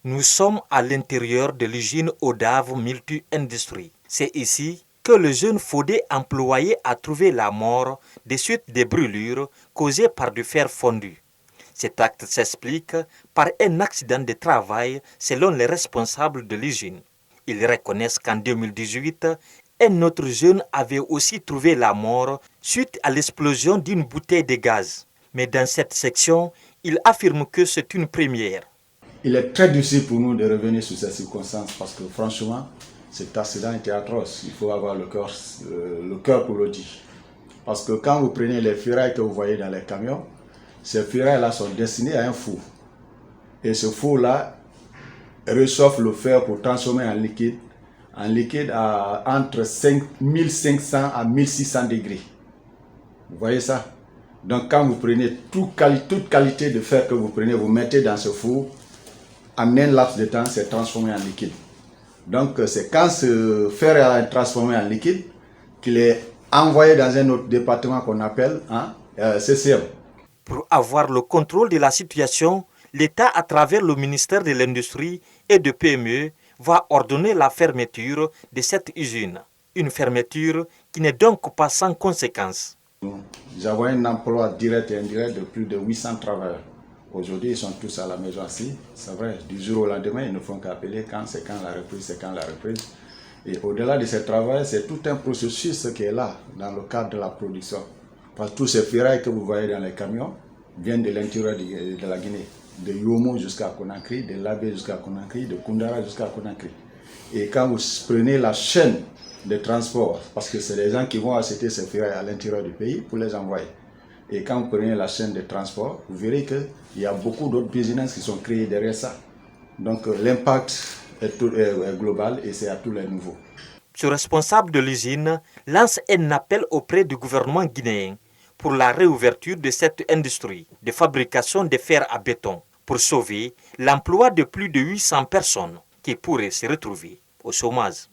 Nous sommes à l'intérieur de l'usine Odave Multi-Industrie. C'est ici que le jeune Fodé employé a trouvé la mort des suites des brûlures causées par du fer fondu. Cet acte s'explique par un accident de travail selon les responsables de l'usine. Ils reconnaissent qu'en 2018, un autre jeune avait aussi trouvé la mort suite à l'explosion d'une bouteille de gaz. Mais dans cette section, ils affirment que c'est une première. Il est très difficile pour nous de revenir sur ces circonstances parce que franchement, cet accident était atroce. Il faut avoir le cœur pour le dire. Parce que quand vous prenez les ferrailles que vous voyez dans les camions, ces ferrailles-là sont destinées à un four. Et ce four-là réchauffe le fer pour transformer en liquide à entre 1500 à 1600 degrés. Vous voyez ça? Donc quand vous prenez toute qualité de fer que vous prenez, vous mettez dans ce four, en un laps de temps, c'est transformé en liquide. Donc c'est quand ce fer est transformé en liquide qu'il est envoyé dans un autre département qu'on appelle CCM. Pour avoir le contrôle de la situation, l'État, à travers le ministère de l'Industrie et de PME, va ordonner la fermeture de cette usine. Une fermeture qui n'est donc pas sans conséquences. Nous avons un emploi direct et indirect de plus de 800 travailleurs. Aujourd'hui, ils sont tous à la maison assis. C'est vrai, du jour au lendemain, ils ne font qu'appeler quand la reprise, c'est quand la reprise. Et au-delà de ce travail, c'est tout un processus qui est là, dans le cadre de la production. Parce que tous ces ferrailles que vous voyez dans les camions viennent de l'intérieur de la Guinée. De Yomo jusqu'à Conakry, de Labé jusqu'à Conakry, de Koundara jusqu'à Conakry. Et quand vous prenez la chaîne de transport, parce que c'est les gens qui vont acheter ces ferrailles à l'intérieur du pays pour les envoyer. Et quand vous prenez la chaîne de transport, vous verrez qu'il y a beaucoup d'autres business qui sont créés derrière ça. Donc l'impact est global et c'est à tous les niveaux. Ce responsable de l'usine lance un appel auprès du gouvernement guinéen pour la réouverture de cette industrie de fabrication de fer à béton pour sauver l'emploi de plus de 800 personnes qui pourraient se retrouver au chômage.